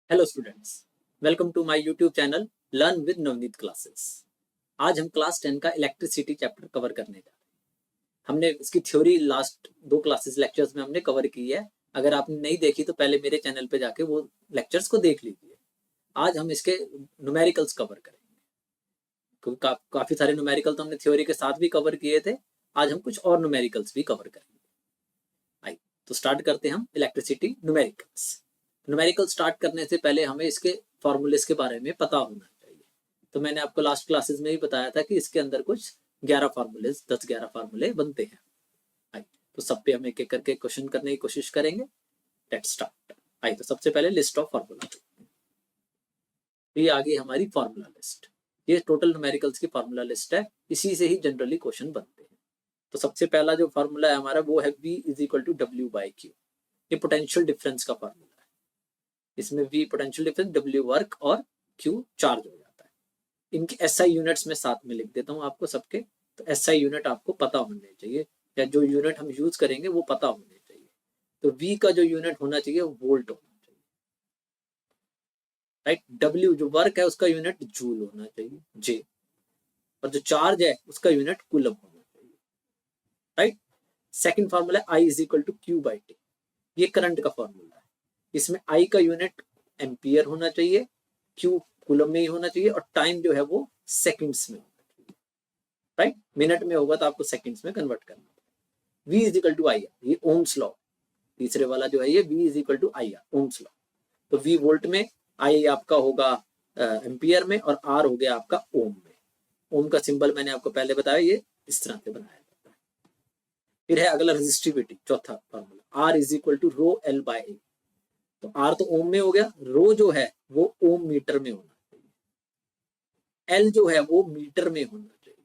Hello students, welcome to my YouTube channel learn with Navneet classes. आज हम class 10 का electricity chapter cover करने जा रहे हैं। हमने इसकी थ्योरी लास्ट 2 क्लासेस लेक्चर्स में हमने कवर की है। अगर आपने नहीं देखी तो पहले मेरे चैनल पे जाके वो लेक्चर्स को देख लीजिए। आज हम इसके न्यूमेरिकल्स कवर करेंगे क्योंकि काफी सारे न्यूमेरिकल तो हमने थ्योरी के साथ भी कवर किए थे। आज हम कुछ और न्यूमेरिकल्स भी कवर करेंगे। आइए तो स्टार्ट करते हैं हम इलेक्ट्रिसिटी न्यूमेरिकल्स। न्यूमेरिकल स्टार्ट करने से पहले हमें इसके फॉर्मूलेस के बारे में पता होना चाहिए। तो मैंने आपको लास्ट क्लासेस में ही बताया था कि इसके अंदर कुछ 11 फार्मूलेस 10-11 फार्मूले बनते हैं। आइए तो सब पे हम एक एक करके क्वेश्चन करने की कोशिश करेंगे। Let's start. आइए तो सबसे पहले लिस्ट ऑफ फार्मूला। ये आ गई हमारी फार्मूला लिस्ट। ये टोटल न्यूमेरिकल्स की फार्मूला लिस्ट है। इसी से ही जनरली क्वेश्चन बनते हैं। तो सबसे पहला जो फार्मूला है हमारा वो है V is equal to W by Q. ये पोटेंशियल डिफरेंस का फार्मूला है। इसमें V potential difference, W work और Q चार्ज हो जाता है। इनकी SI यूनिट्स में साथ में लिख देता हूँ आपको सबके। तो SI यूनिट आपको पता होने चाहिए, या जो यूनिट हम यूज करेंगे वो पता होने चाहिए। तो V का जो यूनिट होना चाहिए वो वोल्ट होना चाहिए, राइट। W जो वर्क है उसका यूनिट जूल होना चाहिए, J। और जो चार्ज है उसका यूनिट कूलम होना चाहिए, right. Second formula I is equal to Q by T। ये करंट का फॉर्मूला है। इसमें I का यूनिट एम्पियर होना चाहिए, Q कूलम में ही होना चाहिए, और टाइम जो है वो सेकंड्स में होना चाहिए, राइट। मिनट में होगा तो आपको सेकंड्स में कन्वर्ट करना है। V is equal to I R, ये ओम्स लॉ। तीसरे वाला जो है ये V is equal to I R, Ohm's law. तो V वोल्ट में, I आपका होगा एम्पियर में, और R हो गया आपका ओम में। ओम का सिंबल मैंने आपको पहले बताया, ये इस तरह से बनाया जाता है। फिर है अगला रेजिस्टिविटी, चौथा formula, R is equal to rho L by A. तो R तो ओम में हो गया, रो जो है वो ओम मीटर में होना चाहिए, एल जो है वो मीटर में होना चाहिए।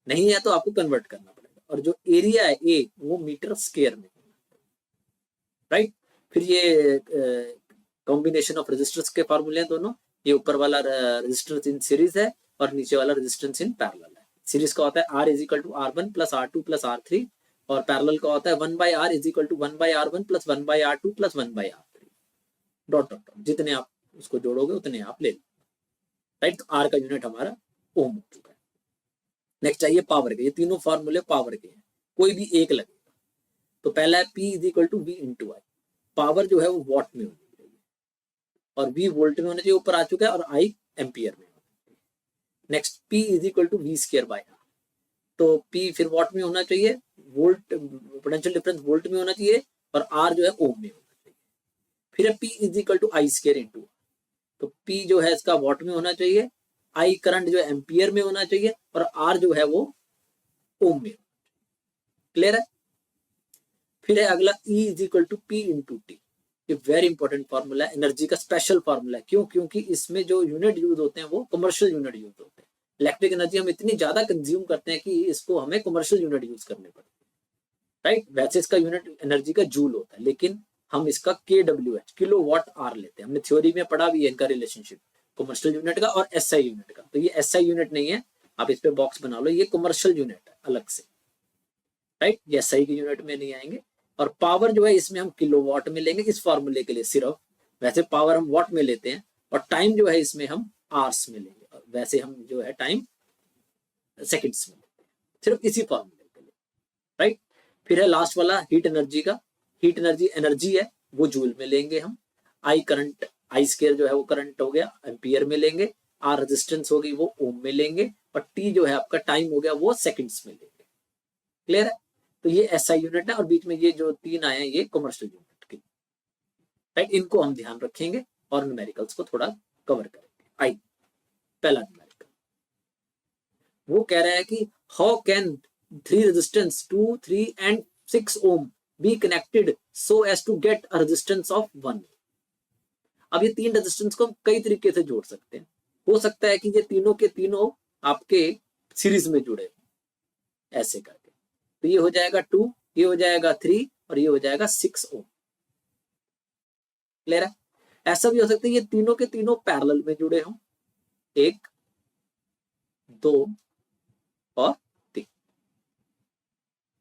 नहीं है तो आपको कन्वर्ट करना पड़ेगा। और जो एरिया है ए वो मीटर स्क्वायर में होना चाहिए, राइट। फिर ये कॉम्बिनेशन ऑफ रेजिस्टर्स के फॉर्मूले हैं दोनों। ये ऊपर वाला रेजिस्टेंस इन सीरीज है और नीचे वाला रेजिस्टेंस इन पैरेलल है। सीरीज का होता है R is equal to R1 plus R2 plus R3, और पैरेलल का होता है 1 by R is equal to 1 by R1 plus 1 by R2 plus 1 by R3, dot dot dot. जितने आप उसको जोड़ोगे उतने आप ले लो, राइट। तो R का यूनिट हमारा ओम हो चुका है। नेक्स्ट चाहिए पावर के। ये तीनों फॉर्मूले पावर के हैं, कोई भी एक लगेगा। तो पहला है P is equal to V into I. Power जो है वो वॉट में होनी चाहिए, और V वोल्ट में होना चाहिए, ऊपर आ चुका है, और I एम्पियर में होना चाहिए। Next P is equal to V square by R। तो P फिर वॉट में होना चाहिए, वोल्ट पोटेंशियल डिफरेंस वोल्ट में होना चाहिए, और R जो है ओम में होना चाहिए। फिर है P is equal to I square into. तो P जो है इसका वॉट में होना चाहिए, I करंट जो है एम्पियर में होना चाहिए, और R जो है वो ओम में। क्लियर है। फिर है अगला E is equal to P into T. ये वेरी इंपॉर्टेंट फॉर्मूला है, एनर्जी का स्पेशल फॉर्मूला है। क्यों? क्योंकि इसमें जो यूनिट यूज होते हैं वो कमर्शियल यूनिट यूज होते हैं। इलेक्ट्रिक एनर्जी हम इतनी ज्यादा कंज्यूम करते हैं कि इसको हमें कमर्शियल यूनिट यूज करने पड़ते हैं, राइट। वैसे इसका यूनिट एनर्जी का जूल होता है, लेकिन हम इसका KWH किलो वाट आर लेते हैं। हमने थ्योरी में पढ़ा भी है इनका रिलेशनशिप, कमर्शियल यूनिट का और SI यूनिट का। तो ये SI यूनिट नहीं है, आप इस पे बॉक्स बना लो, ये कमर्शियल यूनिट है अलग से, राइट। ये SI के यूनिट में नहीं आएंगे। और पावर जो है इसमें हम किलोवाट में लेंगे इस फॉर्मूले के लिए सिर्फ। वैसे पावर हम वाट में लेते हैं, और टाइम जो है इसमें हम आवर्स में लेंगे, और वैसे हम जो है टाइम सेकंड्स में लेते हैं, सिर्फ इसी फॉर्मूले के लिए, राइट। फिर है लास्ट वाला हीट एनर्जी का। हीट एनर्जी एनर्जी है वो जूल में लेंगे हम। आई करंट, आई स्केयर जो है वो करंट हो गया, एम्पियर में लेंगे। आर रेजिस्टेंस होगी वो ओम में लेंगे, और टी जो है आपका टाइम हो गया वो सेकंड्स में लेंगे। क्लियर है। तो ये SI यूनिट है, और बीच में ये जो तीन आए हैं ये कमर्शियल यूनिट के, राइट। इनको हम ध्यान रखेंगे और न्यूमेरिकल्स को थोड़ा कवर करेंगे। आई पहला न्यूमेरिकल वो कह रहा है कि how can 3 resistance 2, 3 and 6 ohm be connected so as to get a resistance of 1। अब ये तीन रेजिस्टेंस को हम कई तरीके से जोड़ सकते हैं। हो सकता है कि ये तीनों के तीनों आपके सीरीज में जुड़े ऐसे करके। तो ये हो जाएगा 2, ये हो जाएगा 3, और ये हो जाएगा 6 ओम। क्लियर है। ऐसा भी हो सकता है ये तीनों के तीनों पैरेलल में जुड़े हों, 1, 2 और 3।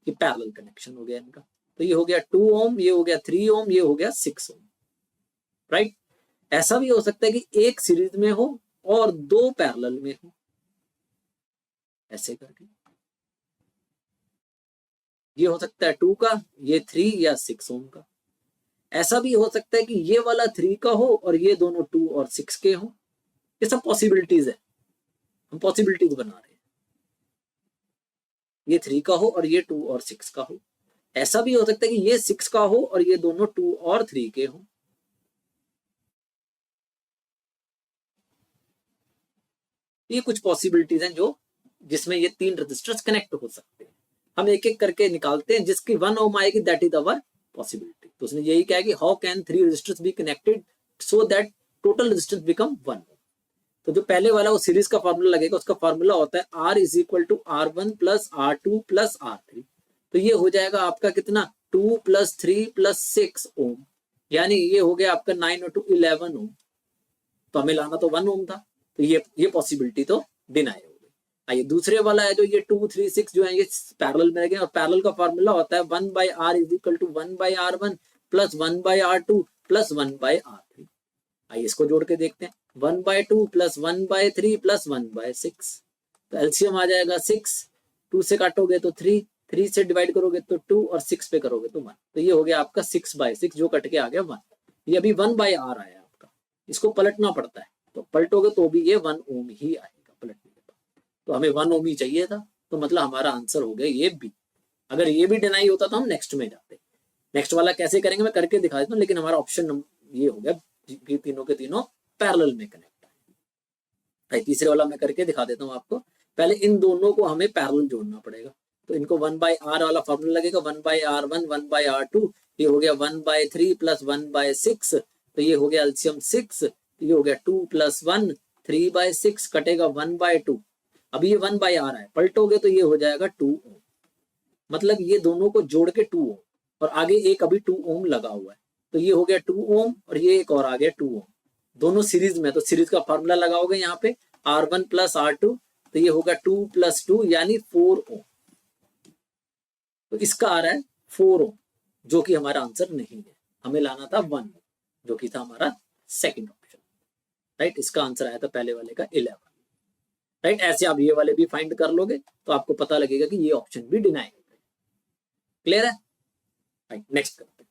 ये पैरेलल कनेक्शन हो गया इनका। तो ये हो गया 2 ओम, ये हो गया 3 ओम, ये हो गया 6 ओम, राइट। ऐसा भी हो सकता है कि एक सीरीज में हो और दो पैरेलल में हो, ऐसे करके। ये हो सकता है 2 का, ये 3 या 6 ओम का। ऐसा भी हो सकता है कि ये वाला 3 का हो और ये दोनों 2 और 6 के हो। ये सब पॉसिबिलिटीज है, हम पॉसिबिलिटीज बना रहे हैं। ये 3 का हो और ये 2 और 6 का हो। ऐसा भी हो सकता है कि ये 6 का हो और ये दोनों 2 और 3 के हो। ये कुछ पॉसिबिलिटीज हैं जो जिसमें ये 3 रजिस्टर्स कनेक्ट हो सकते हैं। हम एक एक करके निकालते हैं, जिसकी 1 ओम आएगी दैट इज अवर पॉसिबिलिटी। तो उसने यही कहा कि how can 3 resistors be connected so that total resistance become 1। तो जो पहले वाला वो सीरीज का फार्मूला लगेगा, उसका फार्मूला होता है R is equal to R1 plus R2 plus R3। तो ये हो जाएगा आपका कितना, 2 प्लस 3 प्लस 6 ओम, यानी ये हो गया आपका 9 और 2 11 ओम। तो हमें लाना तो 1 ओम था, तो ये पॉसिबिलिटी तो डिनाई हो गई। आइए दूसरे वाला है जो ये 2 3 6 जो है ये पैरेलल में लगे, और पैरेलल का फार्मूला होता है 1 by R is equal to 1 by R1 plus 1 by R2 plus 1 by R3। आइए इसको जोड़ के देखते हैं, 1 by 2 plus 1 by 3 plus 1 by 6। तो एलसीएम आ जाएगा 6, 2 से काटोगे तो 3, 3 से डिवाइड करोगे तो 2 और 6 पे करोगे तो 1। तो ये हो गया आपका 6 बाई 6 जो कट के आ गया 1। ये अभी 1 बाई R आया आपका, इसको पलटना पड़ता है, तो पलटोगे तो भी ये 1 ओम ही आएगा पलटने के बाद। तो हमें 1 ओम ही चाहिए था, तो मतलब हमारा आंसर हो गया ये बी। अगर ये भी डिनाई होता तो हम नेक्स्ट में जाते। नेक्स्ट वाला कैसे करेंगे मैं करके दिखा देता हूँ, लेकिन हमारा ऑप्शन ये हो गया कि तीनों के तीनों पैरेलल में कनेक्ट है। तीसरे वाला मैं करके दिखा देता हूँ आपको। पहले इन दोनों को हमें पैरेलल जोड़ना पड़ेगा, तो इनको 1 बाई आर वाला फॉर्मूला लगेगा, 1 बाई R1 1 बाई R2, ये हो गया 1 बाई 3 प्लस 1 बाई 6, तो ये हो गया एलसीएम 6, तो ये हो गया 2 प्लस 1 3 बाई 6 कटेगा 1 बाई 2। अभी ये 1 बाई आर है, पलटोगे तो ये हो जाएगा 2 ओम, मतलब ये दोनों को जोड़ के 2 ओम, और आगे एक अभी 2 ओम लगा हुआ है, तो ये हो गया 2 ओम और ये एक और आ गया 2 ओम, दोनों सीरीज में। तो सीरीज का फॉर्मूला लगाओगे यहाँ पे R1 प्लस R2, तो ये होगा 2 प्लस 2 यानी 4 ओम। तो इसका आ रहा है 4 ओम, जो कि हमारा आंसर नहीं है। हमें लाना था 1 जो कि था हमारा सेकंड ऑप्शन, राइट। इसका आंसर आया था पहले वाले का 11, राइट। ऐसे आप ये वाले भी फाइंड कर लोगे तो आपको पता लगेगा कि ये ऑप्शन भी डिनाई हो गए। क्लियर है, राइट। नेक्स्ट करते हैं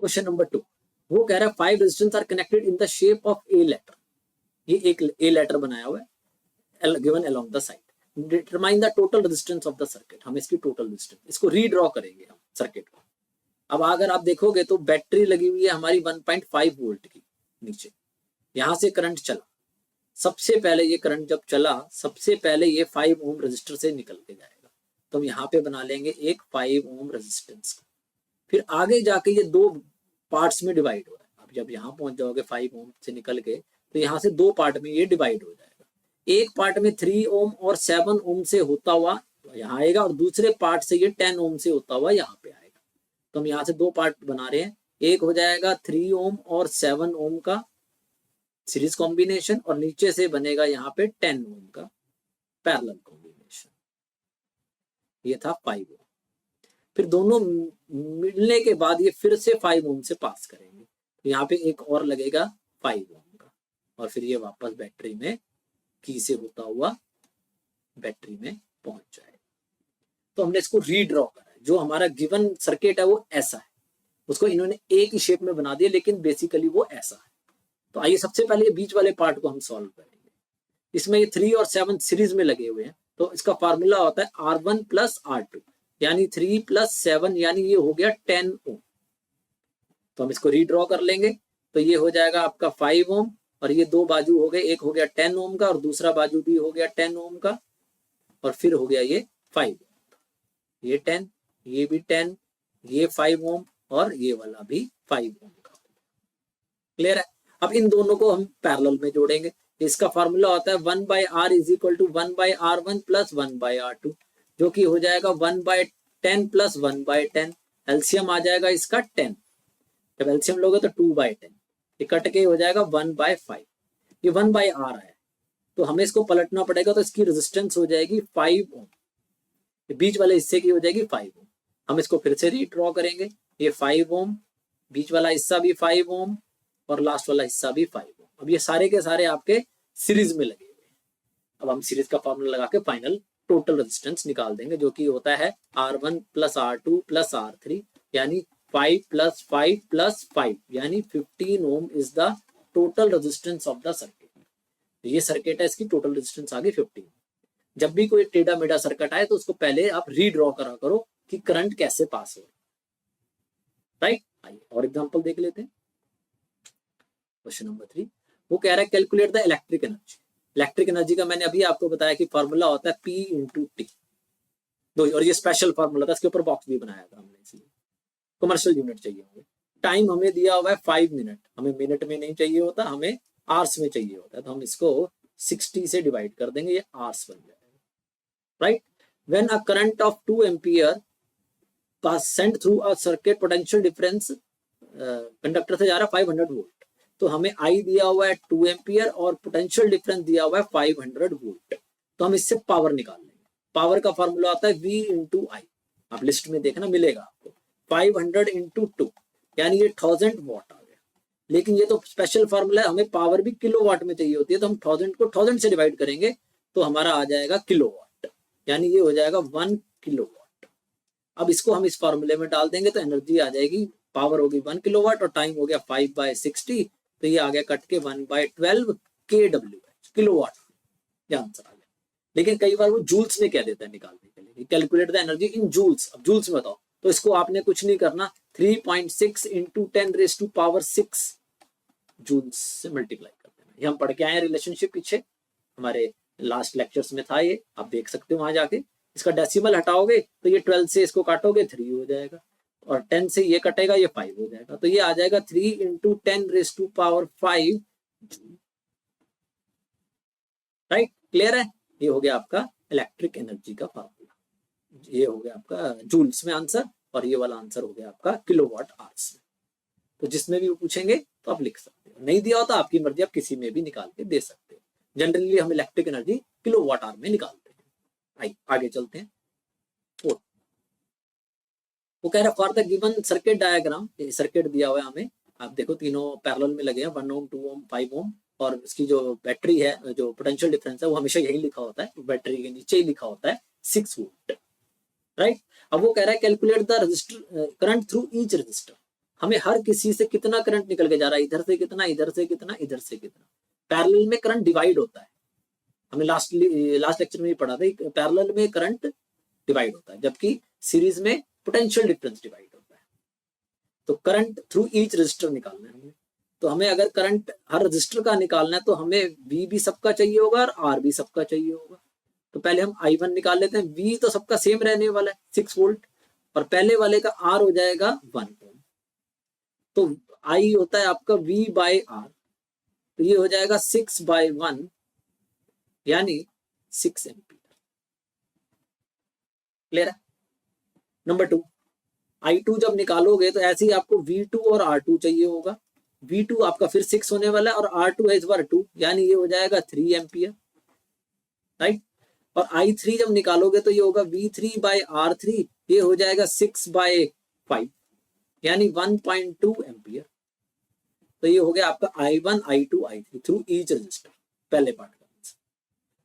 क्वेश्चन नंबर 2। वो कह रहा है 5 resistance are connected in the shape of A letter. ये एक ए लेटर बनाया हुआ है given along the side. Determine the total resistance of the circuit. हम इसकी टोटल रेजिस्टेंस इसको रीड्रॉ करेंगे हम सर्किट को। अब अगर आप देखोगे तो बैटरी लगी हुई है हमारी 1.5 वोल्ट की नीचे, यहां से करंट चला। सबसे पहले ये करंट जब चला, सबसे पहले ये 5 ओम रेजिस्टर से निकल के जाएगा, तो हम यहाँ पे बना लेंगे एक 5 ओम रेजिस्टेंस का। फिर आगे जाके ये दो पार्ट्स में डिवाइड हो रहा है। अब जब यहाँ पहुंच जाओगे 5 ओम से निकल के, तो यहाँ से दो पार्ट में ये डिवाइड हो जाएगा। एक पार्ट में 3 ओम और 7 ओम से होता हुआ तो यहाँ आएगा, और दूसरे पार्ट से ये 10 ओम से होता हुआ यहाँ पे आएगा। तो हम यहाँ से दो पार्ट बना रहे हैं, एक हो जाएगा 3 ओम और 7 ओम का सीरीज कॉम्बिनेशन, और नीचे से बनेगा यहाँ पे 10 ओम का पैरेलल कॉम्बिनेशन। ये था 5 ओम। फिर दोनों मिलने के बाद ये फिर से 5 ओम से पास करेंगे, तो यहाँ पे एक और लगेगा 5 ओम का, और फिर ये वापस बैटरी में की से होता हुआ बैटरी में पहुंच जाएगा। तो हमने इसको रीड्रॉ करा है। जो हमारा गिवन सर्किट है वो ऐसा है, उसको इन्होंने एक ही शेप में बना दिया, लेकिन बेसिकली वो ऐसा है। तो आइए सबसे पहले ये बीच वाले पार्ट को हम सॉल्व करेंगे। इसमें ये 3 और 7 सीरीज में लगे हुए हैं, तो इसका फार्मूला होता है R1 प्लस R2 यानी 3 प्लस 7 यानी ये हो गया 10 ओम। तो हम इसको रीड्रॉ कर लेंगे, तो ये हो जाएगा आपका 5 ओम, और ये दो बाजू हो गए, एक हो गया 10 ओम का और दूसरा बाजू भी हो गया 10 ओम का, और फिर हो गया ये 5 ओम, ये 10, ये भी 10, ये 5 ओम और ये वाला भी 5 ओम का। क्लियर है। अब इन दोनों को हम पैरेलल में जोड़ेंगे। इसका फार्मूला होता है 1 by R is equal to 1 by R1 plus 1 by R2, जो कि हो जाएगा 1 बाई 10 प्लस 1 बाई 10। एलसीएम आ जाएगा इसका 10, जब एलसीएम लोगे तो 2 बाई 10, ये कट के हो जाएगा 1 बाई 5। ये 1 बाई आर है, तो हमें इसको पलटना पड़ेगा, तो इसकी रेजिस्टेंस हो जाएगी 5 ओम, बीच वाले हिस्से की हो जाएगी 5 ओम। हम इसको फिर से रीड्रॉ करेंगे, ये 5 ओम बीच वाला हिस्सा भी 5 ओम और लास्ट वाला हिस्सा भी 5 ओम। अब ये सारे के सारे आपके सीरीज में लगे हुए हैं। अब हम सीरीज का फॉर्मूला लगा के फाइनल टोटल रेजिस्टेंस निकाल देंगे, जो कि होता है R1 plus R2 plus R3 यानी 5 प्लस 5 प्लस 5 यानी 15 ohm is the total resistance of the circuit. ये सर्किट है, इसकी टोटल रेजिस्टेंस आ गई 15। जब भी कोई टेढ़ा मेढ़ा सर्किट आए तो उसको पहले आप रीड्रॉ करा करो कि करंट कैसे पास हो, राइट। आइए और एग्जांपल देख लेते हैं। क्वेश्चन नंबर 3 वो कह रहा है calculate the electric energy. Electric energy का मैंने अभी आपको बताया कि फॉर्मूला होता है P इंटू टी, और ये स्पेशल फॉर्मूला था, इसके ऊपर बॉक्स भी बनाया था हमने, इसलिए कमर्शियल यूनिट चाहिए होंगे। टाइम हमें दिया हुआ है 5 मिनट, हमें मिनट में नहीं चाहिए होता, हमें आवर्स में चाहिए होता है, तो हम इसको 60 से डिवाइड कर देंगे, ये आवर्स बन जाएगा, right. When a current of 2 ampere pass Saint through a circuit, potential difference conductor से जा रहा है 500 वोल्ट, तो हमें आई दिया हुआ है 2 एम्पियर और पोटेंशियल डिफरेंस दिया हुआ है 500 वोल्ट, तो हम इससे पावर निकाल लेंगे। पावर का फॉर्मूला आता है V इंटू आई, आप लिस्ट में देखना मिलेगा आपको, 500 इंटू 2 यानी ये 1000 वॉट आ गया। लेकिन ये तो स्पेशल फॉर्मूला है, हमें पावर भी किलोवाट में चाहिए होती है, तो हम 1000 को 1000 से डिवाइड करेंगे तो हमारा आ जाएगा किलोवाट, यानी ये हो जाएगा 1 किलोवाट। अब इसको हम इस फॉर्मूले में डाल देंगे तो एनर्जी आ जाएगी, पावर होगी 1 किलोवाट और टाइम हो गया 5/60, तो ये आ गया कट के 1/12 kWh, किलोवाट, ये आंसर आ गया। लेकिन कई बार वो जूल्स में कह देता है निकालने के लिए, calculate the energy in joules. अब जूल्स में बताओ, तो इसको आपने कुछ नहीं करना, 3.6 इंटू 10⁻⁶ जूल्स से मल्टीप्लाई कर देना। ये हम पढ़ के आए रिलेशनशिप पीछे, हमारे लास्ट लेक्चर्स में था ये, आप देख सकते हो वहां जाके। इसका डेसिमल हटाओगे तो ये 12 से इसको काटोगे 3 हो जाएगा, और 10 से ये कटेगा ये 5 हो जाएगा, तो ये आ जाएगा 3 इंटू 10⁵ जूल, राइट। क्लियर है, ये हो गया आपका इलेक्ट्रिक एनर्जी का फॉर्मूला, ये हो गया आपका जूल्स में आंसर, और ये वाला आंसर हो गया आपका किलोवाट आवर्स में। तो जिसमें भी वो पूछेंगे तो आप लिख सकते हो, नहीं दिया होता आपकी मर्जी, आप किसी में भी निकाल के दे सकते हो। जनरली हम इलेक्ट्रिक एनर्जी किलोवाट आवर में निकालते हैं। आइए आगे चलते हैं। वो कह रहा है for the given circuit diagram, circuit दिया हुआ है हमें, आप देखो तीनों पैरेलल में लगे हैं, 1 ओम 2 ओम 5 ओम, और इसकी जो बैटरी है, जो पोटेंशियल डिफरेंस है वो हमेशा यही लिखा होता है, बैटरी के नीचे ही लिखा होता है 6 वोल्ट, राइट। अब वो कह रहा है calculate the register current through each resistor, हमें हर किसी से कितना करंट निकल के जा रहा है, इधर से कितना, इधर से कितना, इधर से कितना। पैरेलल में करंट डिवाइड होता है, हमने लास्ट लेक्चर में ही पढ़ा था, पैरेलल में करंट डिवाइड होता है, जबकि सीरीज में पोटेंशियल डिफरेंस डिवाइड होता है। तो करंट थ्रू ईच रजिस्टर निकालना है हमें, तो हमें अगर करंट हर रजिस्टर का निकालना है तो हमें V भी सबका चाहिए होगा और R भी सबका चाहिए होगा। तो पहले हम I1 निकाल लेते हैं, V तो सबका सेम रहने वाला है 6 वोल्ट, और पहले वाले का R हो जाएगा 1 ओम, तो I होता है आपका V/R, तो ये हो जाएगा 6/1 यानी 6 एम्पीयर। क्लियर है। नंबर 2, I2 जब निकालोगे तो ऐसे ही आपको V2 और R2 चाहिए होगा। V2 आपका फिर 6 होने वाला है और R2 है इस बार 2, यानी ये हो जाएगा 3 एम्पीयर, राइट। और I3 जब निकालोगे तो ये होगा V3/R3, ये हो जाएगा 6/5 यानी 1.2 एम्पीयर। तो ये हो गया आपका I1 I2 I3 through each resistor, पहले पार्ट का आंसर।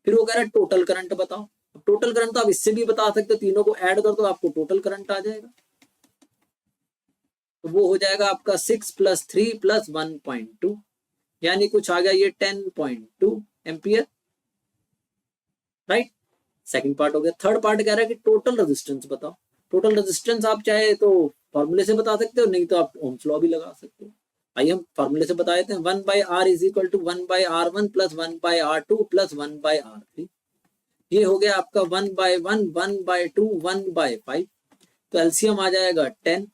फिर वो कह रहा है टोटल करंट बताओ। टोटल करंट तो आप इससे भी बता सकते हो, तीनों को ऐड कर दो आपको टोटल करंट आ जाएगा, तो वो हो जाएगा आपका 6 + 3 + 1.2 यानी कुछ आ गया ये 10.2 एम्पियर, राइट। सेकंड पार्ट हो गया। थर्ड पार्ट कह रहा है कि टोटल रेजिस्टेंस बताओ। टोटल रेजिस्टेंस आप चाहे तो फॉर्मूले से बता सकते हो, नहीं तो आप ओम्स लॉ भी लगा सकते हो। आइए हम फॉर्मूले से बता देते हैं। 1/R = 1/R1 + 1/R2 + 1/R3, ये हो गया आपका 1/1 1/2 1/5, तो एलसीएम आ जाएगा 10।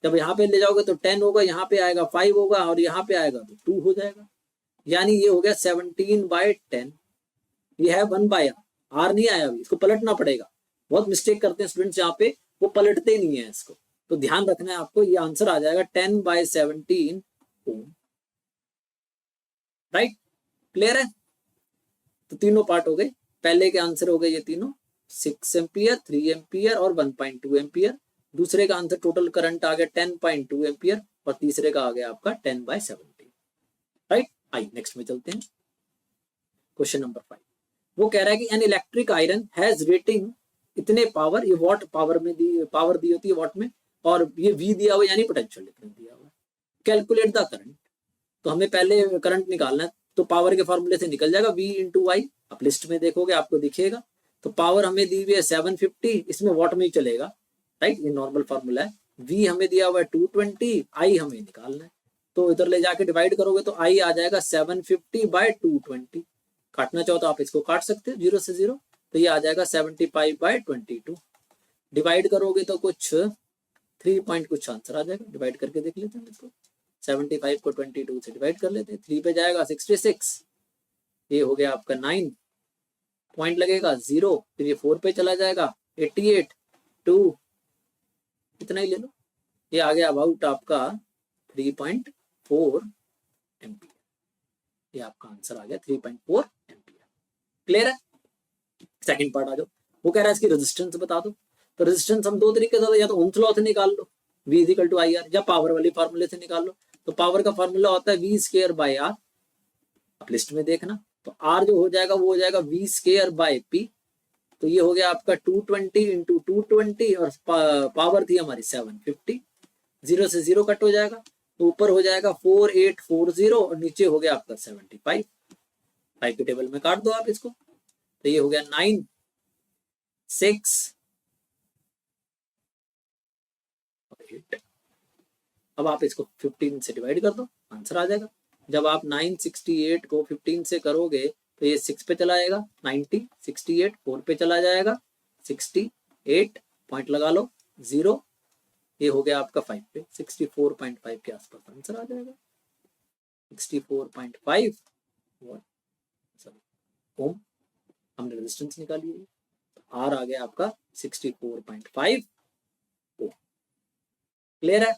जब यहाँ पे ले जाओगे तो 10 होगा, यहाँ पे आएगा 5 होगा और यहाँ पे आएगा तो 2 हो जाएगा, यानी ये हो गया 17/10। ये है 1/R नहीं आया अभी, इसको पलटना पड़ेगा। बहुत मिस्टेक करते हैं स्टूडेंट्स यहाँ पे, वो पलटते नहीं है इसको, तो ध्यान रखना है आपको। ये आंसर आ जाएगा 10/17 ओम, राइट। क्लियर है। तो तीनों पार्ट हो गए, पहले के आंसर हो गए ये तीनों, 6 एम्पियर 3 एम्पियर और 1.2 एम्पियर। दूसरे का आंसर टोटल करंट आ गया 10.2 एम्पियर और तीसरे का आ गया आपका 10/17, राइट। आई नेक्स्ट में चलते हैं, क्वेश्चन नंबर 5। वो कह रहा है कि an electric iron has rating इतने पावर, ये वॉट पावर में दी, पावर दी होती है वॉट में, और ये वी दिया हुआ यानी पोटेंशियल डिफरेंस दिया हुआ है। कैलकुलेट द करंट, तो हमें पहले करंट निकालना है, तो पावर के फॉर्मूले से निकल जाएगा V इंटू आई, आप लिस्ट में देखोगे आपको दिखेगा। तो पावर हमें दी हुई है 750, इसमें वॉट में ही चलेगा, राइट, ये नॉर्मल फार्मूला है। V हमें दिया हुआ है 220, आई हमें निकालना है, तो इधर ले जाके डिवाइड करोगे तो आई आ जाएगा 750/220। काटना चाहो तो आप इसको काट सकते हो 0 से 0, तो ये आ जाएगा 75/22। डिवाइड करोगे तो कुछ 3 पॉइंट कुछ आंसर आ जाएगा, डिवाइड करके देख लेते हैं इसको। 75 को 22 से डिवाइड कर लेते हैं, 3 पे जाएगा 66, ये हो गया आपका 9 पॉइंट लगेगा 0, फिर ये 4 पे चला जाएगा 88, 2 इतना ही ले लो, ये आ गया अबाउट आपका 3.4 एम्पियर, ये आपका आंसर आ गया 3.4 एम्पियर। क्लियर है। सेकंड पार्ट आ जाओ, वो कह रहा है इसकी रेजिस्टेंस बता दो। तो रेजिस्टेंस हम दो तरीके से, या तो ओम्स लॉ से निकाल लो V equal to I R, या पावर वाली फार्मूले से निकाल लो। तो पावर का फार्मूला होता है V²/R, आप लिस्ट में देखना। तो R जो हो जाएगा वो हो जाएगा V²/P, तो ये हो गया आपका 220 इंटू 220, और पावर थी हमारी 750, 0 से 0 कट हो जाएगा, तो ऊपर हो जाएगा 4840 और नीचे हो गया आपका 75। 5 के टेबल में काट दो आप इसको, तो ये हो गया 9, 6 और 8। अब आप इसको 15 से डिवाइड कर दो, आंसर आ जाएगा। जब आप 968 को 15 से करोगे तो ये 6 पे चला जाएगा, 90, 68 4 पे चला जाएगा, 68 पॉइंट लगा लो 0, ये हो गया आपका 5 पे, 64.5 के आसपास आंसर आ जाएगा। 64.5 ओम, हमने रेजिस्टेंस निकाली है, आर आ गया आपका 64.5 ओम। क्लियर है।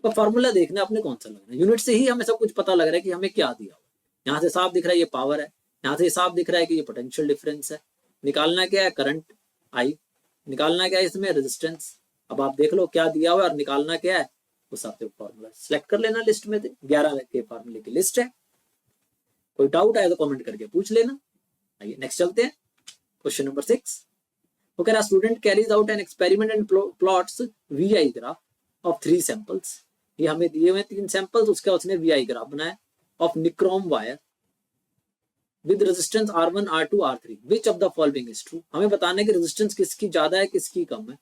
तो फॉर्मूला देखना अपने कौन सा लग रहा है, यूनिट से ही हमें सब कुछ पता लग रहा है कि हमें क्या दिया हुआ है। यहाँ से साफ दिख रहा है ये पावर है, यहाँ से साफ दिख रहा है कि ये पोटेंशियल डिफरेंस है। निकालना क्या है, करंट आई, निकालना क्या है इसमें, रेजिस्टेंस। अब आप देख लो क्या दिया हुआ है और निकालना क्या है, उस हिसाब से फॉर्मूला सेलेक्ट कर लेना। लिस्ट में 11 के फॉर्मूले की लिस्ट है, कोई डाउट आए तो कमेंट करके पूछ लेना। आइए नेक्स्ट चलते हैं, क्वेश्चन नंबर 6। वो कह रहा student carries out an experiment and plots VI graph of 3 samples. ये हमें दिए हुए 3 सैंपल्स, उसका उसने VI ग्राफ बनाया of nichrome wire with resistance R1, R2, R3, which of the following is true. हमें बताना है कि रेजिस्टेंस किसकी ज्यादा है किसकी कम है,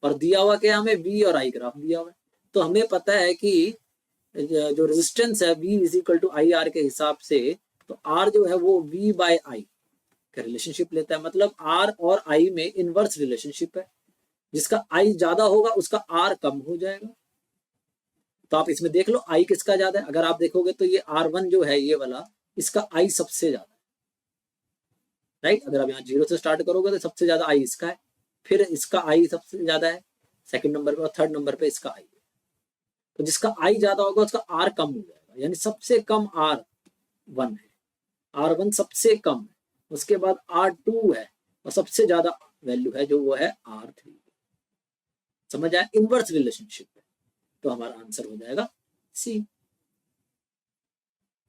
और दिया हुआ क्या हमें V और I ग्राफ दिया हुआ है। तो हमें पता है कि जो रेजिस्टेंस है V is equal to IR के हिसाब से, तो R जो है वो V/I का रिलेशनशिप लेता है, मतलब R और I में इनवर्स रिलेशनशिप है, जिसका I ज्यादा होगा उसका R कम हो जाएगा। तो आप इसमें देख लो I किसका ज्यादा है, अगर आप देखोगे तो ये R1 जो है ये वाला, इसका I सबसे ज्यादा है, राइट। अगर आप यहाँ 0 से स्टार्ट करोगे तो सबसे ज्यादा I इसका है, फिर इसका I सबसे ज्यादा है सेकंड नंबर पे, और थर्ड नंबर पे इसका I है। तो जिसका I ज्यादा होगा उसका R कम हो जाएगा, यानी सबसे कम R1 है, R1 सबसे कम है, उसके बाद R2 है, और सबसे ज्यादा वैल्यू है जो वो है R3। समझ आया, इनवर्स रिलेशनशिप है, तो हमारा आंसर हो जाएगा C।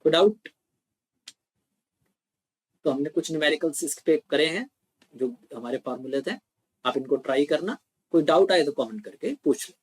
कोई डाउट? तो हमने कुछ न्यूमेरिकल्स इस पे करे हैं जो हमारे फॉर्मूले थे, आप इनको ट्राई करना। कोई डाउट आए तो कमेंट करके पूछ लो।